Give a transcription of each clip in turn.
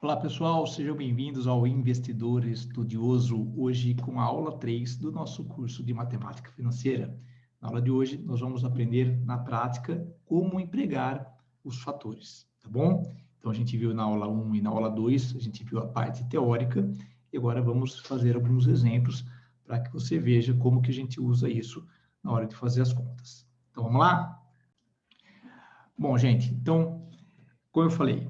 Olá, pessoal, sejam bem-vindos ao Investidor Estudioso, hoje com a aula 3 do nosso curso de Matemática Financeira. Na aula de hoje, nós vamos aprender na prática como empregar os fatores, tá bom? Então, a gente viu na aula 1 e na aula 2, a gente viu a parte teórica, e agora vamos fazer alguns exemplos para que você veja como que a gente usa isso na hora de fazer as contas. Então, vamos lá? Bom, gente, então, como eu falei,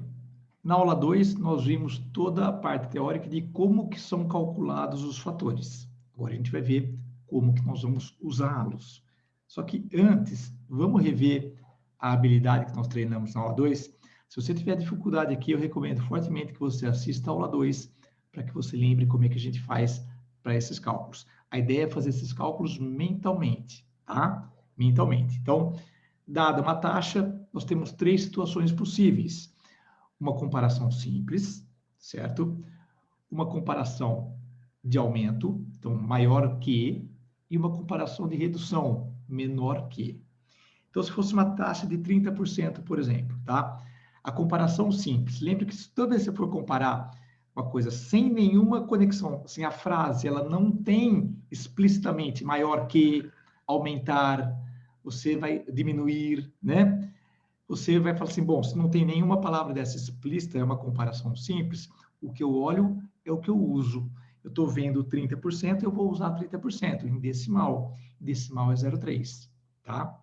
na aula 2, nós vimos toda a parte teórica de como que são calculados os fatores. Agora a gente vai ver como que nós vamos usá-los. Só que antes, vamos rever a habilidade que nós treinamos na aula 2. Se você tiver dificuldade aqui, eu recomendo fortemente que você assista a aula 2 para que você lembre como é que a gente faz para esses cálculos. A ideia é fazer esses cálculos mentalmente, tá? Mentalmente. Então, dada uma taxa, nós temos 3 situações possíveis. Uma comparação simples, certo? Uma comparação de aumento, então maior que, e uma comparação de redução, menor que. Então, se fosse uma taxa de 30%, por exemplo, tá? A comparação simples, lembre que toda vez que você for comparar uma coisa sem nenhuma conexão, assim, a frase, ela não tem explicitamente maior que, aumentar, você vai diminuir, né? Você vai falar assim, bom, se não tem nenhuma palavra dessa explícita, é uma comparação simples, o que eu olho é o que eu uso. Eu estou vendo 30%, eu vou usar 30% em decimal. Decimal é 0,3, tá?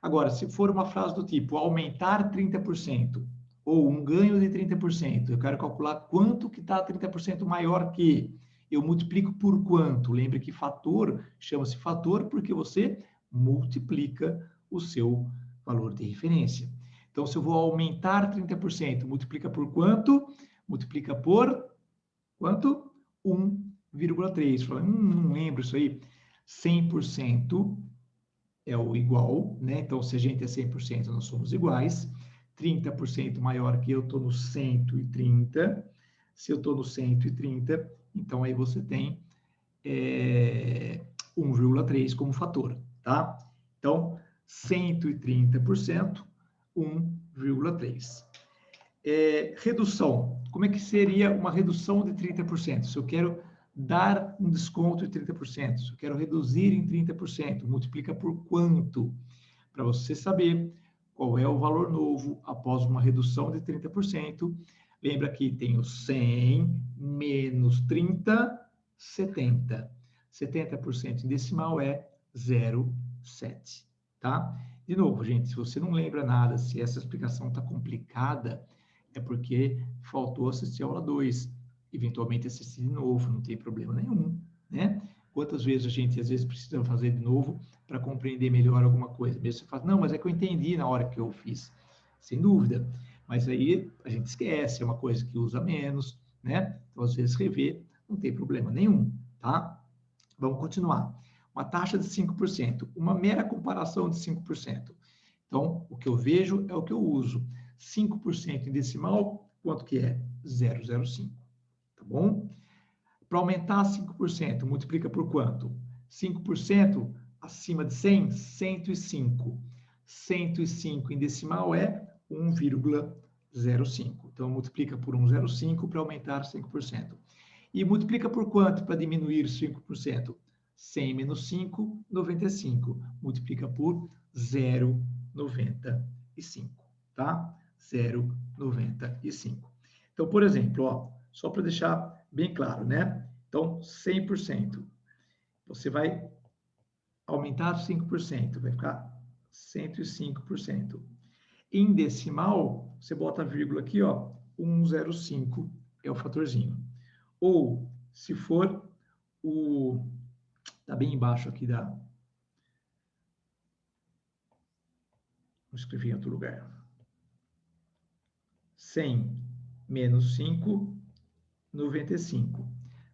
Agora, se for uma frase do tipo aumentar 30%, ou um ganho de 30%, eu quero calcular quanto que está 30% maior que, eu multiplico por quanto? Lembre que fator chama-se fator porque você multiplica o seu valor de referência. Então, se eu vou aumentar 30%, multiplica por quanto? Multiplica por quanto? 1,3. Fala, não lembro isso aí. 100% é o igual, né? Então, se a gente é 100%, nós somos iguais. 30% maior que eu estou no 130. Se eu estou no 130, então aí você tem 1,3 como fator, tá? Então, 130%, 1,3. Redução. Como é que seria uma redução de 30%? Se eu quero dar um desconto de 30%, se eu quero reduzir em 30%, multiplica por quanto? Para você saber qual é o valor novo após uma redução de 30%. Lembra que tem o 100 menos 30, 70. 70% em decimal é 0,7, tá? De novo, gente, se você não lembra nada, se essa explicação está complicada, é porque faltou assistir a aula 2. Eventualmente assistir de novo, não tem problema nenhum, né? Quantas vezes a gente, às vezes, precisa fazer de novo para compreender melhor alguma coisa? Mesmo você fala, não, mas é que eu entendi na hora que eu fiz. Sem dúvida. Mas aí a gente esquece, é uma coisa que usa menos, né? Então, às vezes, rever não tem problema nenhum, tá? Vamos continuar. Uma taxa de 5%, uma mera comparação de 5%. Então, o que eu vejo é o que eu uso. 5% em decimal, quanto que é? 0,05, tá bom? Para aumentar 5%, multiplica por quanto? 5% acima de 100, 105. 105 em decimal é 1,05. Então, multiplica por 1,05 para aumentar 5%. E multiplica por quanto para diminuir 5%? 100 menos 5, 95. Multiplica por 0,95, tá? 0,95. Então, por exemplo, ó, só para deixar bem claro, né? Então, 100%. Você vai aumentar 5%, vai ficar 105%. Em decimal, você bota a vírgula aqui, ó, 105 é o fatorzinho. Ou, se for o... Está bem embaixo aqui da... Vou escrever em outro lugar. 100 menos 5, 95.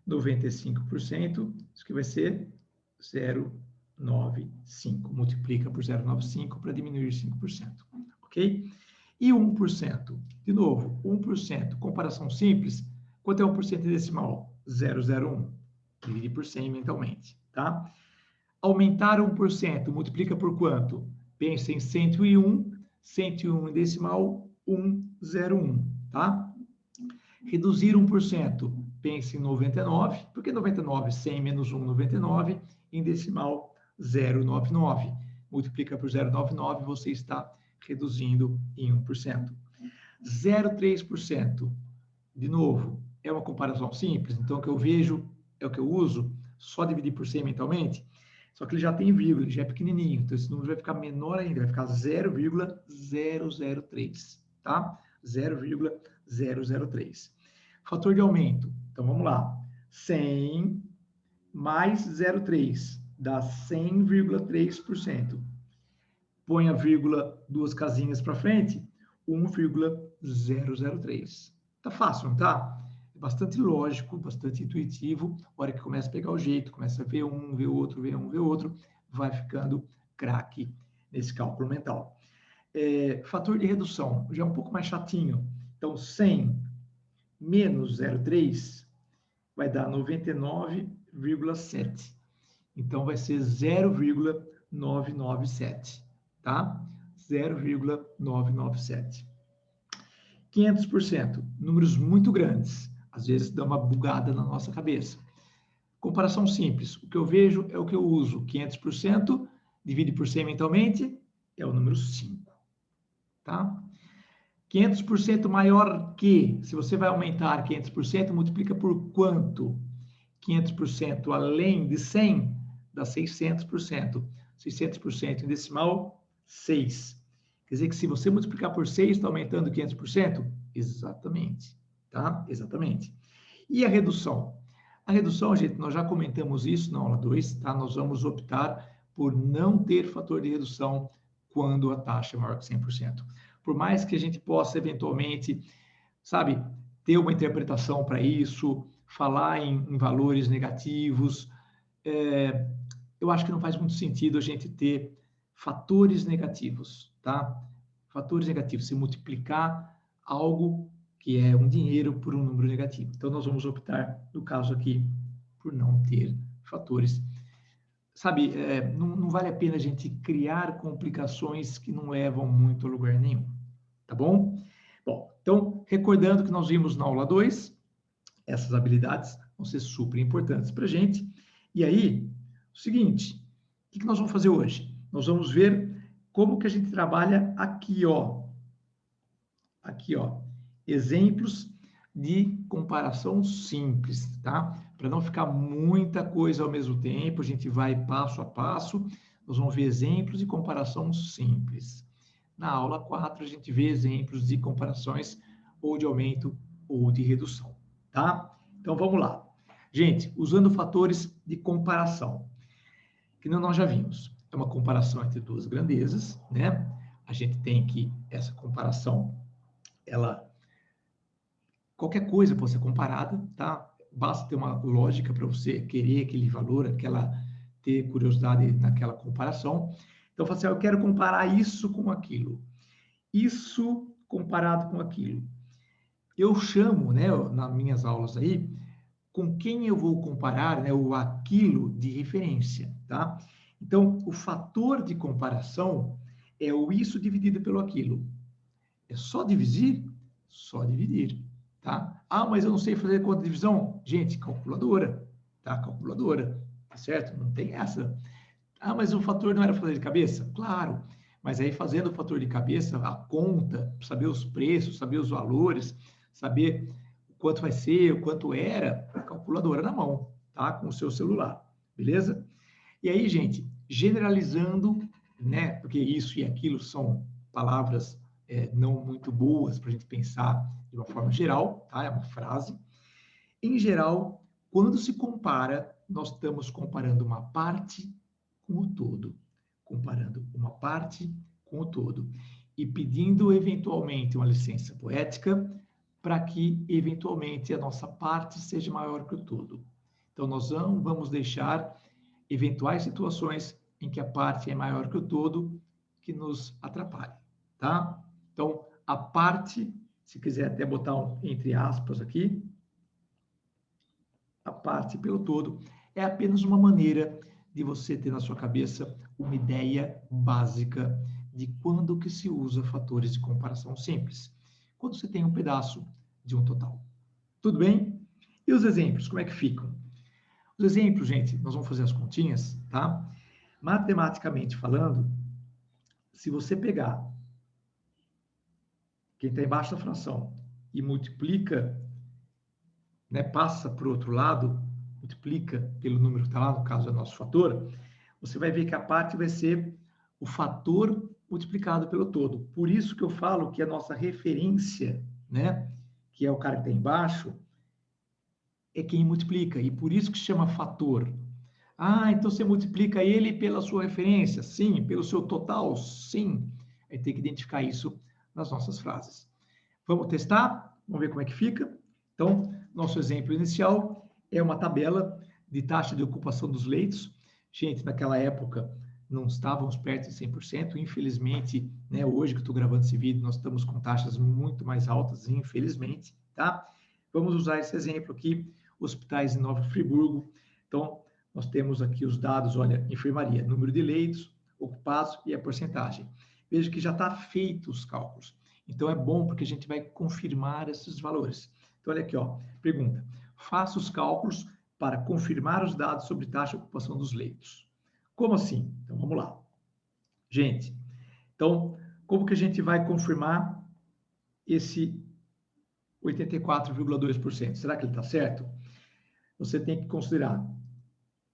95%, isso que vai ser 0,95. Multiplica por 0,95 para diminuir 5%. Ok? E 1%? De novo, 1%. Comparação simples. Quanto é 1% em decimal? 0,01. Divide por 100 mentalmente, tá? Aumentar 1%, multiplica por quanto? Pensa em 101. 101 em decimal, 101, tá? Reduzir 1%, pense em 99, porque 99, 100 menos 1, 99, em decimal 0,99. Multiplica por 0,99, você está reduzindo em 1%. 0,3%, de novo, é uma comparação simples, então o que eu vejo é o que eu uso, só dividir por 100 mentalmente, só que ele já tem vírgula, ele já é pequenininho, então esse número vai ficar menor ainda, vai ficar 0,003, tá? 0,003. Fator de aumento, então vamos lá, 100 mais 0,3 dá 100,3%. Põe a vírgula, duas casinhas para frente, 1,003. Tá fácil, não tá? É bastante lógico, bastante intuitivo. A hora que começa a pegar o jeito, começa a ver um, ver outro, ver um, ver outro, vai ficando craque nesse cálculo mental. Fator de redução, já é um pouco mais chatinho. Então, 100 menos 0,3 vai dar 99,7. Então, vai ser 0,997, tá? 0,997. 500%, números muito grandes. Às vezes dá uma bugada na nossa cabeça. Comparação simples. O que eu vejo é o que eu uso. 500%, divide por 100 mentalmente, é o número 5. Tá? 500% maior que, se você vai aumentar 500%, multiplica por quanto? 500% além de 100 dá 600%. 600% em decimal, 6. Quer dizer que se você multiplicar por 6, está aumentando 500%? Exatamente, tá? Exatamente. E a redução? A redução, gente, nós já comentamos isso na aula 2, tá? Nós vamos optar por não ter fator de redução quando a taxa é maior que 100%. Por mais que a gente possa, eventualmente, sabe, ter uma interpretação para isso, falar em valores negativos, eu acho que não faz muito sentido a gente ter fatores negativos, tá? Fatores negativos, se multiplicar algo que é um dinheiro por um número negativo. Então, nós vamos optar, no caso aqui, por não ter fatores. Sabe, não vale a pena a gente criar complicações que não levam muito a lugar nenhum, tá bom? Bom, então, recordando que nós vimos na aula 2, essas habilidades vão ser super importantes para a gente. E aí, o seguinte, o que nós vamos fazer hoje? Nós vamos ver como que a gente trabalha aqui, ó. Aqui, ó. Exemplos de comparação simples, tá? Para não ficar muita coisa ao mesmo tempo, a gente vai passo a passo. Nós vamos ver exemplos de comparação simples. Na aula 4, a gente vê exemplos de comparações ou de aumento ou de redução, tá? Então, vamos lá. Gente, usando fatores de comparação, que nós já vimos, é uma comparação entre duas grandezas, né? A gente tem que, essa comparação, qualquer coisa pode ser comparada, tá? Basta ter uma lógica para você querer aquele valor, ter curiosidade naquela comparação. Então, fala assim, eu quero comparar isso com aquilo. Isso comparado com aquilo. Eu chamo, né, nas minhas aulas aí, com quem eu vou comparar, né, o aquilo de referência, tá? Então, o fator de comparação é o isso dividido pelo aquilo. É só dividir? Só dividir, tá? Ah, mas eu não sei fazer conta de divisão? Gente, calculadora, tá? Calculadora, tá certo? Não tem essa. Ah, mas o fator não era fazer de cabeça? Claro, mas aí fazendo o fator de cabeça, a conta, saber os preços, saber os valores, saber o quanto vai ser, o quanto era, a calculadora na mão, tá? Com o seu celular, beleza? E aí, gente, generalizando, né? Porque isso e aquilo são palavras não muito boas para a gente pensar de uma forma geral, tá? É uma frase. Em geral, quando se compara, nós estamos comparando uma parte com o todo, comparando uma parte com o todo e pedindo eventualmente uma licença poética para que eventualmente a nossa parte seja maior que o todo. Então nós não vamos deixar eventuais situações em que a parte é maior que o todo que nos atrapalhe, tá? Então a parte, se quiser até botar entre aspas aqui, a parte pelo todo é apenas uma maneira de você ter na sua cabeça uma ideia básica de quando que se usa fatores de comparação simples. Quando você tem um pedaço de um total, Tudo bem? E os exemplos, como é que ficam? Os exemplos, gente, nós vamos fazer as continhas, tá? Matematicamente falando, se você pegar quem está embaixo da fração e multiplica, né, passa para o outro lado, multiplica pelo número que está lá, no caso é nosso fator, você vai ver que a parte vai ser o fator multiplicado pelo todo. Por isso que eu falo que a nossa referência, né, que é o cara que está embaixo, é quem multiplica, e por isso que chama fator. Ah, então você multiplica ele pela sua referência? Sim. Pelo seu total? Sim. Aí tem que identificar isso nas nossas frases. Vamos testar? Vamos ver como é que fica? Então, nosso exemplo inicial é uma tabela de taxa de ocupação dos leitos. Gente, naquela época não estávamos perto de 100%, infelizmente, né, hoje que eu estou gravando esse vídeo, nós estamos com taxas muito mais altas, infelizmente, tá? Vamos usar esse exemplo aqui, hospitais em Nova Friburgo. Então, nós temos aqui os dados, olha, enfermaria, número de leitos ocupados e a porcentagem. Veja que já está feito os cálculos. Então, é bom porque a gente vai confirmar esses valores. Então, olha aqui, ó, pergunta. Faça os cálculos para confirmar os dados sobre taxa de ocupação dos leitos. Como assim? Então, vamos lá. Gente, então, como que a gente vai confirmar esse 84,2%? Será que ele está certo? Você tem que considerar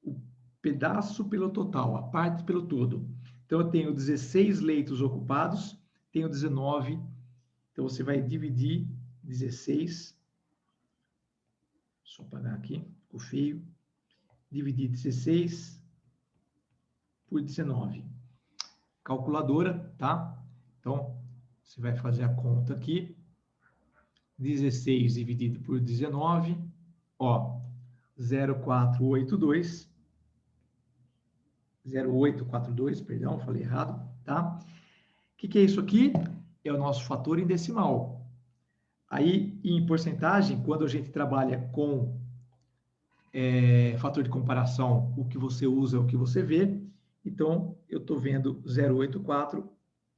o pedaço pelo total, a parte pelo todo. Então, eu tenho 16 leitos ocupados, tenho 19. Então, você vai dividir 16. Só apagar aqui, ficou feio. Dividir 16 por 19. Calculadora, tá? Então, você vai fazer a conta aqui. 16 dividido por 19, ó, 0,482. 0,842, perdão, falei errado, tá? O que é isso aqui? É o nosso fator em decimal. Aí, em porcentagem, quando a gente trabalha com fator de comparação, o que você usa é o que você vê. Então, eu estou vendo 0,84,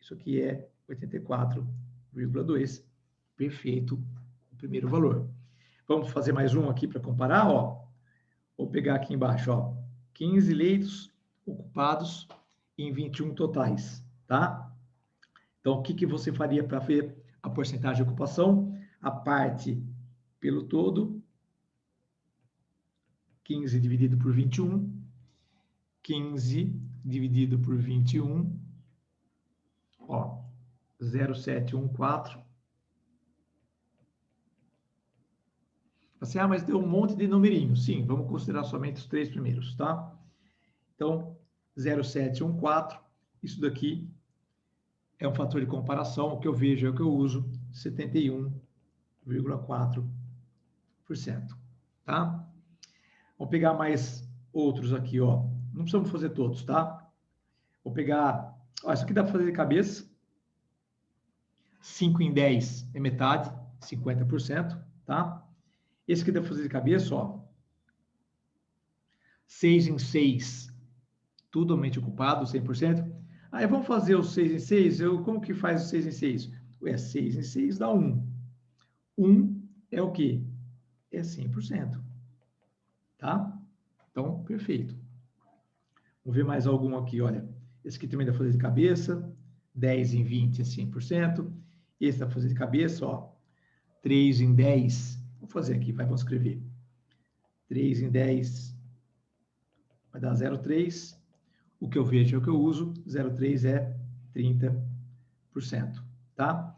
isso aqui é 84,2. Perfeito, o primeiro valor. Vamos fazer mais um aqui para comparar, ó. Vou pegar aqui embaixo, ó. 15 leitos ocupados em 21 totais, tá? Então, o que você faria para ver a porcentagem de ocupação? A parte pelo todo, 15 dividido por 21, 15 dividido por 21, ó, 0,714. Assim, mas deu um monte de numerinho. Sim, vamos considerar somente os 3 primeiros, tá? Então, 0,714, isso daqui é um fator de comparação, o que eu vejo é o que eu uso, 71,4%, tá? Vou pegar mais outros aqui, ó. Não precisamos fazer todos, tá? Vou pegar, ó, isso aqui dá para fazer de cabeça. 5 em 10 é metade, 50%, tá? Esse aqui dá para fazer de cabeça, ó. 6 em 6, totalmente ocupado, 100%. Aí vamos fazer o 6 em 6, como que faz o 6 em 6? Ué, 6 em 6 dá 1. 1 é o quê? É 100%, tá? Então, perfeito. Vamos ver mais algum aqui, olha. Esse aqui também dá para fazer de cabeça. 10 em 20 é 100%. Esse dá para fazer de cabeça, ó. 3 em 10. Vou fazer aqui, vamos escrever. 3 em 10 vai dar 0,3. O que eu vejo é o que eu uso. 0,3 é 30%, tá?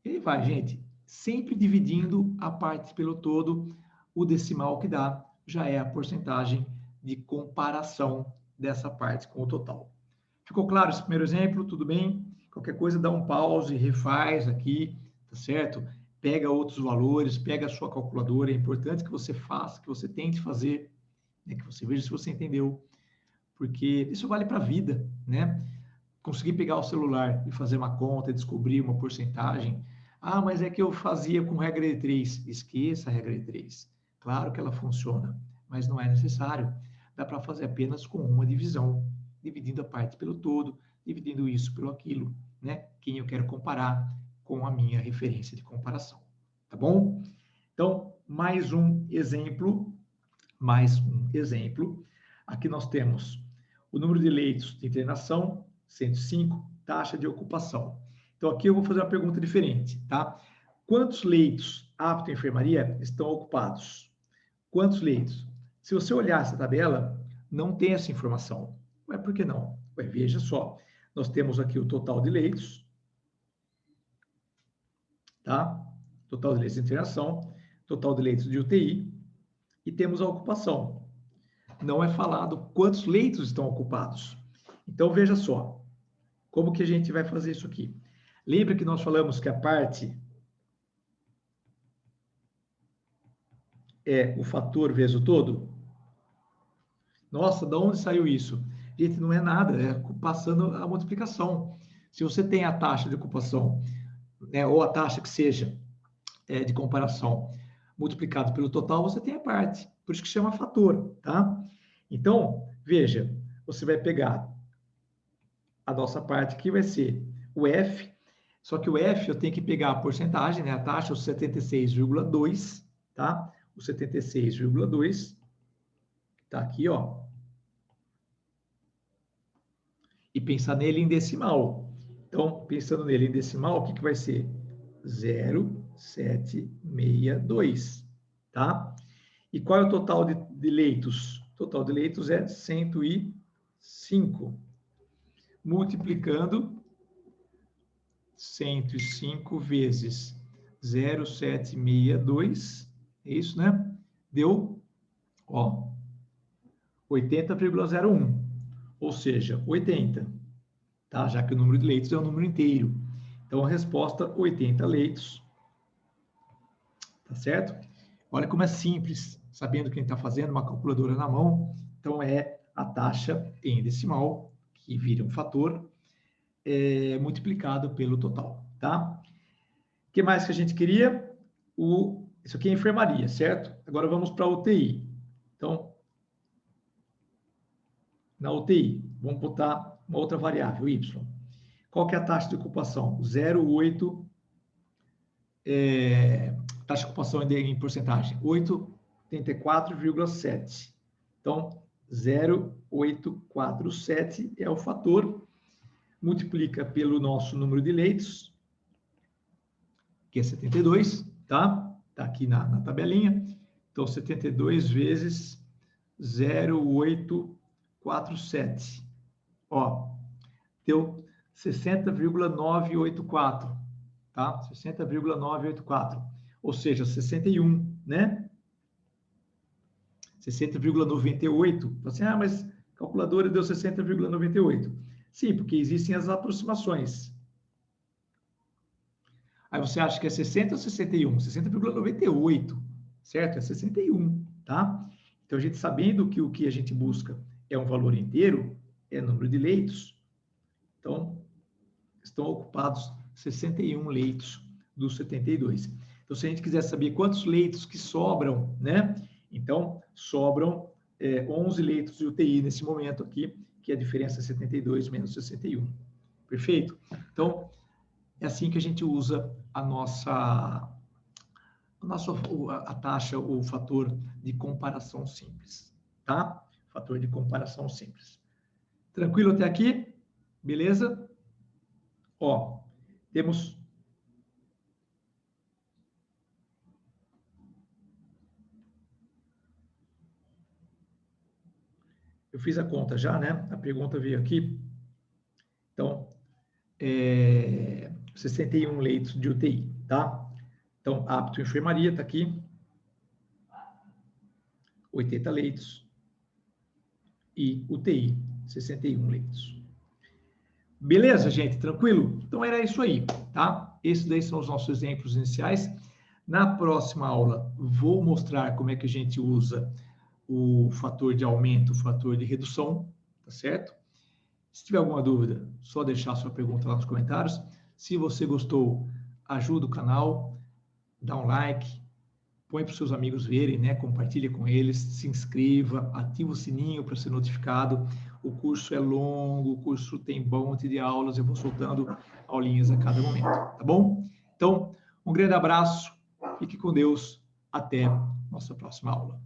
E aí vai, gente. Sempre dividindo a parte pelo todo, o decimal que dá já é a porcentagem de comparação dessa parte com o total. Ficou claro esse primeiro exemplo? Tudo bem? Qualquer coisa, dá um pause, refaz aqui, tá certo? Pega outros valores, pega a sua calculadora. É importante que você faça, que você tente fazer, né? Que você veja se você entendeu, porque isso vale para a vida, né? Conseguir pegar o celular e fazer uma conta e descobrir uma porcentagem. Ah, mas é que eu fazia com regra de 3. Esqueça a regra de 3. Claro que ela funciona, mas não é necessário. Dá para fazer apenas com uma divisão, dividindo a parte pelo todo, dividindo isso pelo aquilo, né? Quem eu quero comparar com a minha referência de comparação. Tá bom? Então, mais um exemplo, mais um exemplo. Aqui nós temos o número de leitos de internação, 105, taxa de ocupação. Então, aqui eu vou fazer uma pergunta diferente, tá? Quantos leitos apto à enfermaria estão ocupados? Quantos leitos? Se você olhar essa tabela, não tem essa informação. Ué, por que não? Ué, veja só, nós temos aqui o total de leitos, tá? Total de leitos de internação, total de leitos de UTI, e temos a ocupação. Não é falado quantos leitos estão ocupados. Então, veja só, como que a gente vai fazer isso aqui? Lembra que nós falamos que a parte é o fator vezes o todo? Nossa, de onde saiu isso? Gente, não é nada, é passando a multiplicação. Se você tem a taxa de ocupação, né, ou a taxa que seja de comparação multiplicado pelo total, você tem a parte. Por isso que chama fator, tá? Então, veja, você vai pegar a nossa parte aqui, vai ser o F, só que o F eu tenho que pegar a porcentagem, né, a taxa, o 76,2, tá? O 76,2 tá aqui, ó. E pensar nele em decimal. Então, pensando nele em decimal, o que vai ser? 0,762, tá? E qual é o total de leitos? O total de leitos é 105. Multiplicando 105 vezes 0,762, é isso, né? Deu, ó, 80,01, ou seja, 80, tá? Já que o número de leitos é um número inteiro. Então, a resposta, 80 leitos, tá certo? Olha como é simples, sabendo quem está fazendo, uma calculadora na mão. Então, é a taxa em decimal, que vira um fator, multiplicado pelo total, tá? O que mais que a gente queria? Isso aqui é enfermaria, certo? Agora vamos para a UTI. Então, na UTI, vamos botar uma outra variável, Y. Qual que é a taxa de ocupação? 0,8, taxa de ocupação em porcentagem, 84,7. Então, 0,847 é o fator, multiplica pelo nosso número de leitos, que é 72, tá? Tá aqui na tabelinha. Então, 72 vezes 0,847. Ó, deu 60,984, tá? 60,984. Ou seja, 61, né? 60,98. Assim, mas a calculadora deu 60,98. Sim, porque existem as aproximações. Aí você acha que é 60 ou 61? 60,98, certo? É 61, tá? Então, a gente sabendo que o que a gente busca é um valor inteiro, é número de leitos, então, estão ocupados 61 leitos dos 72. Então, se a gente quiser saber quantos leitos que sobram, né? Então, sobram 11 leitos de UTI nesse momento aqui, que é a diferença 72 menos 61. Perfeito? Então, é assim que a gente usa a taxa, o fator de comparação simples, tá? Fator de comparação simples. Tranquilo até aqui? Beleza? Ó, temos... Eu fiz a conta já, né? A pergunta veio aqui. Então, 61 leitos de UTI, tá? Então, apto enfermaria está aqui. 80 leitos. E UTI, 61 leitos. Beleza, gente? Tranquilo? Então, era isso aí, tá? Esses daí são os nossos exemplos iniciais. Na próxima aula, vou mostrar como é que a gente usa o fator de aumento, o fator de redução, tá certo? Se tiver alguma dúvida, só deixar sua pergunta lá nos comentários. Se você gostou, ajuda o canal, dá um like, põe para os seus amigos verem, né? Compartilha com eles, se inscreva, ativa o sininho para ser notificado. O curso é longo, o curso tem um monte de aulas, eu vou soltando aulinhas a cada momento, tá bom? Então, um grande abraço, fique com Deus, Até nossa próxima aula.